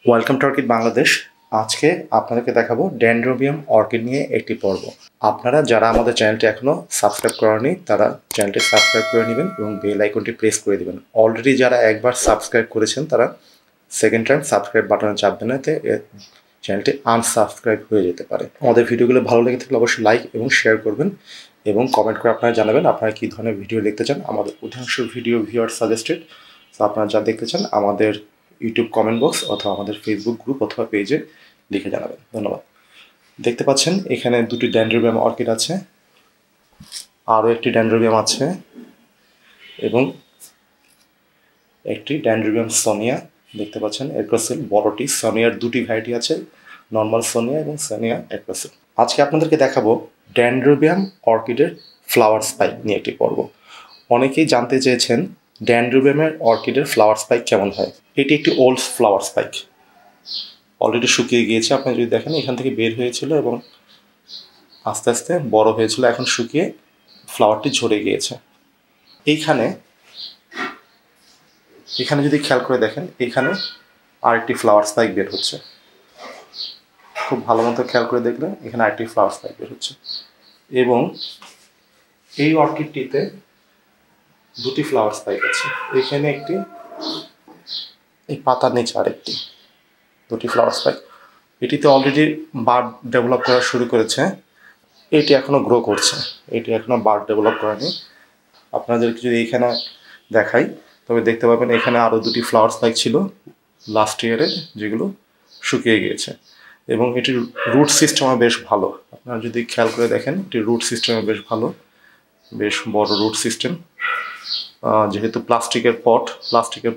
Welcome to orchid Bangladesh. আজকে আপনাদেরকে দেখাবো ডেনড্রোবিয়াম অর্কিড নিয়ে একটি পর্ব। আপনারা যারা আমাদের চ্যানেলটি এখনও সাবস্ক্রাইব করেননি তারা চ্যানেলটি সাবস্ক্রাইব করে নেবেন এবং বেল আইকনটি প্রেস করে দেবেন। অলরেডি যারা একবার সাবস্ক্রাইব করেছেন তারা সেকেন্ড টাইম সাবস্ক্রাইব বাটনে চাপবেন না, এতে চ্যানেলটি আনসাবস্ক্রাইব হয়ে যেতে পারে। আমাদের ভিডিওগুলো ভালো লেগে থাকলে অবশ্যই লাইক এবং শেয়ার করবেন এবং কমেন্ট করে আপনারা জানাবেন আপনারা কী ধরনের ভিডিও দেখতে চান। আমাদের অধিকাংশ ভিডিও ভিউয়ার সাজেস্টেড, তো আপনারা যা দেখতে চান আমাদের ইউটিউব কমেন্ট বক্স অথবা আমাদের ফেসবুক গ্রুপ অথবা পেজে লিখে জানাবেন। ধন্যবাদ। দেখতে পাচ্ছেন এখানে দুটি ডেনড্রোবিয়াম অর্কিড আছে, আরও একটি ডেনড্রোবিয়াম আছে এবং একটি ডেনড্রোবিয়াম সোনিয়া দেখতে পাচ্ছেন অ্যাক্রোসেল বড়টি। সোনিয়ার দুটি ভ্যারাইটি আছে, নর্মাল সোনিয়া এবং সোনিয়া অ্যাক্রোসেল। আজকে আপনাদেরকে দেখাবো ডেনড্রোবিয়াম অর্কিডের ফ্লাওয়ার স্পাইক নিয়ে একটি পর্ব। অনেকেই জানতে চেয়েছেন ডেনড্রোবিয়ামের অর্কিডের ফ্লাওয়ার স্পাইক কেমন হয়। এটি একটি ওল্ড ফ্লাওয়ার স্পাইক, অলরেডি শুকিয়ে গিয়েছে। আপনি যদি দেখেন এখান থেকে বের হয়েছিল এবং আস্তে আস্তে বড় হয়েছিল, এখন শুকিয়ে ফ্লাওয়ারটি ঝরে গিয়েছে। এখানে যদি খেয়াল করে দেখেন এখানে আরেকটি ফ্লাওয়ার স্পাইক বের হচ্ছে। খুব ভালো মতো খেয়াল করে দেখলে এখানে আরেকটি ফ্লাওয়ার স্পাইক বের হচ্ছে এবং এই অর্কিডটিতে দুটি ফ্লাওয়ার স্পাইক আছে। এখানে একটি, এই পাতার নিচে আরেকটি, দুটি ফ্লাওয়ার স্পাইক। এটিতে অলরেডি বাড ডেভেলপ করা শুরু করেছে, এটি এখনও গ্রো করছে, এটি এখনও বাড ডেভেলপ করেনি। আপনাদেরকে যদি এখানে দেখাই তবে দেখতে পাবেন এখানে আরও দুটি ফ্লাওয়ার স্পাইক ছিল লাস্ট ইয়ারে, যেগুলো শুকিয়ে গিয়েছে এবং এটির রুট সিস্টেমও বেশ ভালো। আপনারা যদি খেয়াল করে দেখেন এটির রুট সিস্টেমও বেশ ভালো, বেশ বড় রুট সিস্টেম। যেহেতু প্লাস্টিকের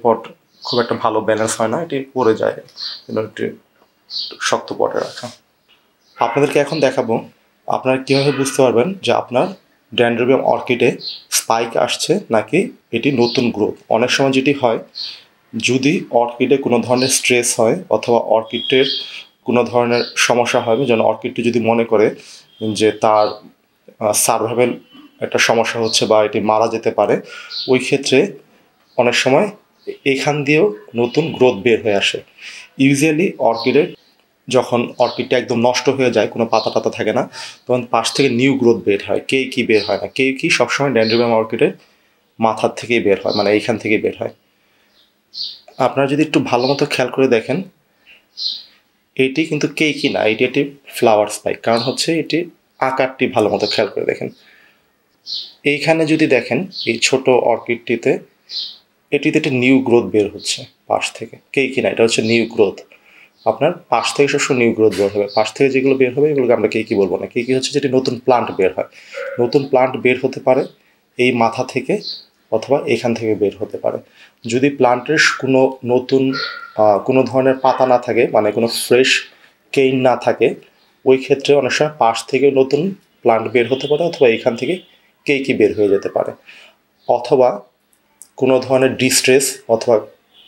পট খুব একটা ভালো ব্যালেন্স হয় না, এটি পড়ে যায়, একটি শক্ত পটে রাখা। আপনাদেরকে এখন দেখাবো আপনারা কীভাবে বুঝতে পারবেন যে আপনার ডেনড্রোবিয়াম অর্কিডে স্পাইক আসছে নাকি এটি নতুন গ্রোথ। অনেক সময় যেটি হয়, যদি অর্কিডে কোনো ধরনের স্ট্রেস হয় অথবা অর্কিডের কোনো ধরনের সমস্যা হয়, যেন অর্কিডটি যদি মনে করে যে তার সার্ভাইভাল একটা সমস্যা হচ্ছে বা এটি মারা যেতে পারে, ওই ক্ষেত্রে অনেক সময় এখান দিয়েও নতুন গ্রোথ বের হয়ে আসে। ইউজুয়ালি অর্কিডের যখন অর্কিডটা একদম নষ্ট হয়ে যায়, কোনো পাতা টাতা থাকে না, তখন পাশ থেকে নিউ গ্রোথ বের হয়। কেইকি বের হয় না, কেইকি সবসময় ডেনড্রোবিয়াম অর্কিডের মাথার থেকেই বের হয়, মানে এইখান থেকেই বের হয়। আপনারা যদি একটু ভালো মতো খেয়াল করে দেখেন এটি কিন্তু কেইকি না, এটি একটি ফ্লাওয়ার স্পাইক। কারণ হচ্ছে এটি আকারটি ভালো মতো খেয়াল করে দেখেন। এইখানে যদি দেখেন এই ছোট অর্কিডটিতে, এটিতে একটি নিউ গ্রোথ বের হচ্ছে পাশ থেকে। কেইকি না, এটা হচ্ছে নিউ গ্রোথ। আপনার পাশ থেকে সবসময় নিউ গ্রোথ বের হবে, পাশ থেকে যেগুলো বের হবে এগুলোকে আমরা কেইকি বলবো না। কেইকি হচ্ছে যেটি নতুন প্লান্ট বের হয়। নতুন প্লান্ট বের হতে পারে এই মাথা থেকে অথবা এখান থেকে বের হতে পারে। যদি প্লান্টের কোনো ধরনের পাতা না থাকে, মানে কোনো ফ্রেশ কেইন না থাকে, ওই ক্ষেত্রে অনেক সময় পাশ থেকে নতুন প্লান্ট বের হতে পারে অথবা এখান থেকে কেইকি বের হয়ে যেতে পারে। অথবা কোনো ধরনের ডিস্ট্রেস অথবা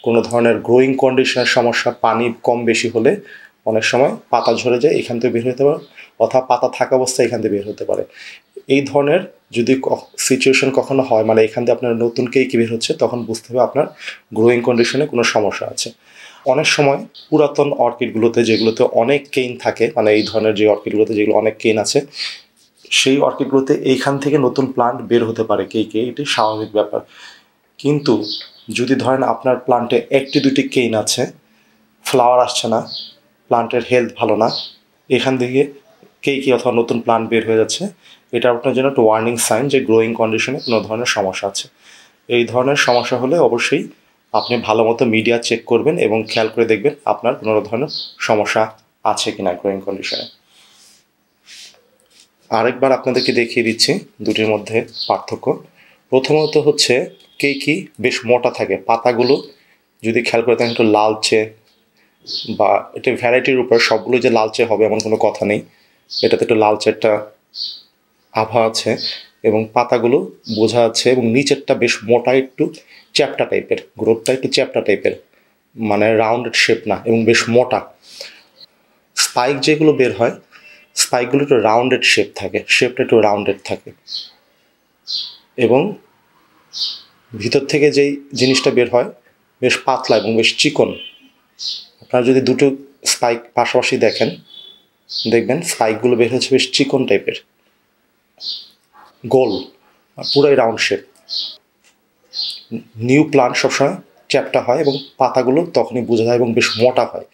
কোনো ধরনের গ্রোয়িং কন্ডিশনের সমস্যা, পানি কম বেশি হলে অনেক সময় পাতা ঝরে যায়, এখান থেকে বের হতে পারে, অথবা পাতা থাকা অবস্থায় এখান থেকে বের হতে পারে। এই ধরনের যদি সিচুয়েশন কখনো হয়, মানে এখান থেকে আপনার নতুন কেইকি বের হচ্ছে, তখন বুঝতে হবে আপনার গ্রোয়িং কন্ডিশনে কোনো সমস্যা আছে। অনেক সময় পুরাতন অর্কিডগুলোতে, যেগুলোতে অনেক কেইন থাকে, মানে এই ধরনের যে অর্কিডগুলোতে যেগুলো অনেক কেইন আছে, সেই অর্কিডগুলোতে এইখান থেকে নতুন প্লান্ট বের হতে পারে কেইকি, এটি স্বাভাবিক ব্যাপার। কিন্তু যদি ধরেন আপনার প্লান্টে একটি দুটি কেইন আছে, ফ্লাওয়ার আসছে না, প্লান্টের হেলথ ভালো না, এখান থেকে কেইকি অথবা নতুন প্লান্ট বের হয়ে যাচ্ছে, এটা আপনার জন্য একটা ওয়ার্নিং সাইন যে গ্রোয়িং কন্ডিশনে কোনো ধরনের সমস্যা আছে। এই ধরনের সমস্যা হলে অবশ্যই আপনি ভালো মতো মিডিয়া চেক করবেন এবং খেয়াল করে দেখবেন আপনার কোনো ধরনের সমস্যা আছে কিনা গ্রোয়িং কন্ডিশনে। আরেকবার আপনাদেরকে দেখিয়ে দিচ্ছি দুটির মধ্যে পার্থক্য। প্রথমত হচ্ছে কেইকি বেশ মোটা থাকে, পাতাগুলো যদি খেয়াল করে দেখেন একটু লালচে, বা এটা ভ্যারাইটির উপর, সবগুলো যে লালচে হবে এমন কোনো কথা নেই, এটাতে একটু লালচে একটা আভা আছে এবং পাতাগুলো বোঝা যাচ্ছে, এবং নিচেরটা বেশ মোটা, একটু চ্যাপ্টা টাইপের, গ্রোথটা একটু চ্যাপ্টা টাইপের, মানে রাউন্ডেড শেপ না, এবং বেশ মোটা। স্পাইক যেগুলো বের হয়, স্পাইকগুলো একটু রাউন্ডেড শেপ থাকে, শেপটা একটু রাউন্ডেড থাকে, এবং ভিতর থেকে যেই জিনিসটা বের হয় বেশ পাতলা এবং বেশ চিকন, আপনারা যদি দুটো স্পাইক পাশাপাশি দেখেন, দেখবেন স্পাইকগুলো বের হচ্ছে বেশ চিকন টাইপের, গোল, পুরাই রাউন্ড শেপ। নিউ প্লান্ট সবসময় চ্যাপ্টা হয় এবং পাতাগুলো তখনই বোঝা যায় এবং বেশ মোটা হয়,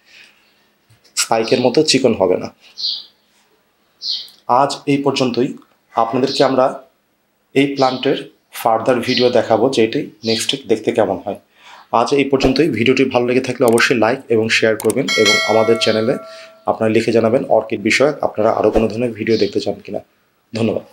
স্পাইকের মতো চিকন হবে না। আজ এই পর্যন্তই। আপনাদেরকে আমরা এই প্লান্টের ফার্দার ভিডিও দেখাবো, যেটি নেক্সট দেখতে কেমন হয়। আজ এই পর্যন্তই। ভিডিওটি ভালো লেগে থাকলে অবশ্যই লাইক এবং শেয়ার করবেন এবং আমাদের চ্যানেলে আপনারা লিখে জানাবেন অর্কিড বিষয়ক আপনারা আরও কোনো ধরনের ভিডিও দেখতে চান কিনা। ধন্যবাদ।